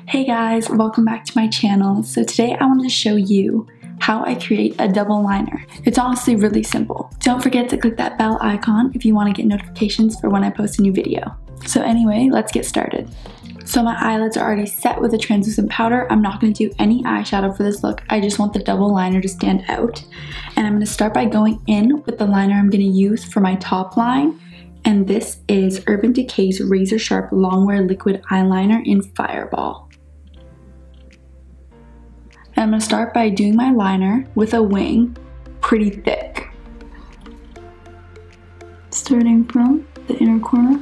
Hey guys, welcome back to my channel. So today I wanted to show you how I create a double liner. It's honestly really simple. Don't forget to click that bell icon if you want to get notifications for when I post a new video. So anyway, let's get started. So my eyelids are already set with a translucent powder. I'm not going to do any eyeshadow for this look. I just want the double liner to stand out. And I'm going to start by going in with the liner I'm going to use for my top line. And this is Urban Decay's Razor Sharp Longwear Liquid Eyeliner in Fireball. And I'm going to start by doing my liner with a wing pretty thick. Starting from the inner corner.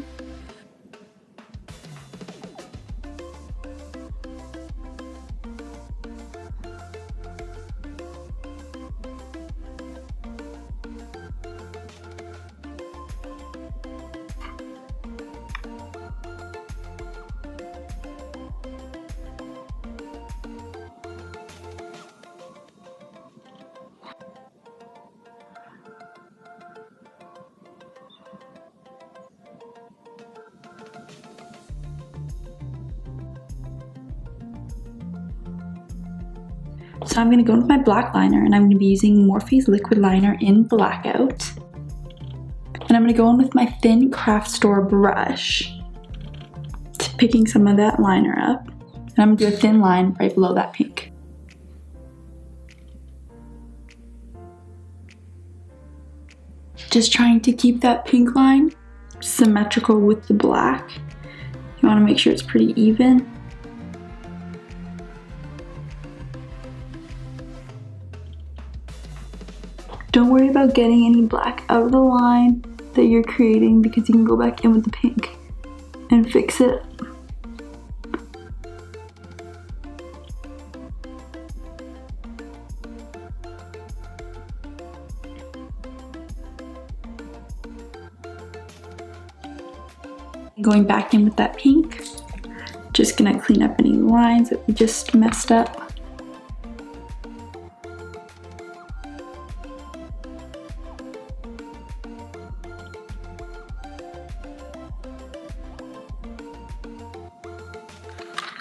So I'm going to go with my black liner and I'm going to be using Morphe's liquid liner in Blackout. And I'm going to go in with my thin craft store brush, picking some of that liner up. And I'm going to do a thin line right below that pink. Just trying to keep that pink line symmetrical with the black. You want to make sure it's pretty even. Don't worry about getting any black out of the line that you're creating because you can go back in with the pink and fix it. Going back in with that pink, just gonna clean up any lines that we just messed up.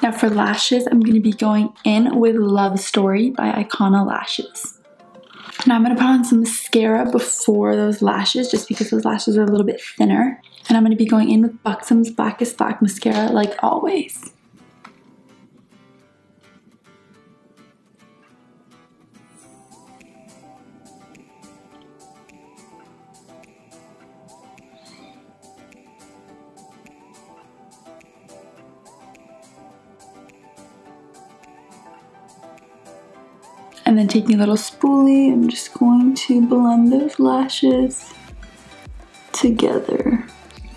Now for lashes, I'm going to be going in with Love Story by Icona Lashes. Now I'm going to put on some mascara before those lashes just because those lashes are a little bit thinner. And I'm going to be going in with Buxom's Blackest Black mascara like always. And then taking a little spoolie, I'm just going to blend those lashes together.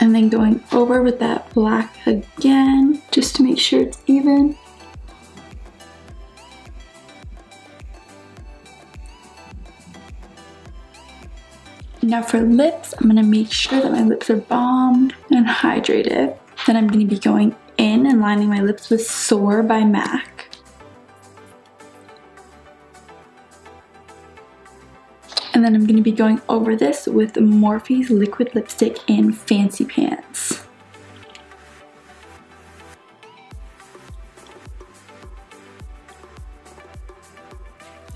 And then going over with that black again, just to make sure it's even. Now for lips, I'm gonna make sure that my lips are balmed and hydrated. Then I'm gonna be going in and lining my lips with Soar by MAC. And then I'm going to be going over this with Morphe's liquid lipstick in Fancy Pants.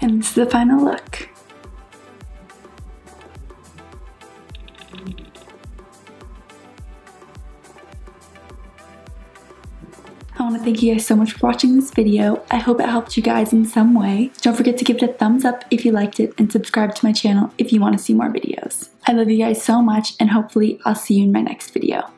And this is the final look. I want to thank you guys so much for watching this video. I hope it helped you guys in some way. Don't forget to give it a thumbs up if you liked it and subscribe to my channel if you want to see more videos. I love you guys so much and hopefully I'll see you in my next video.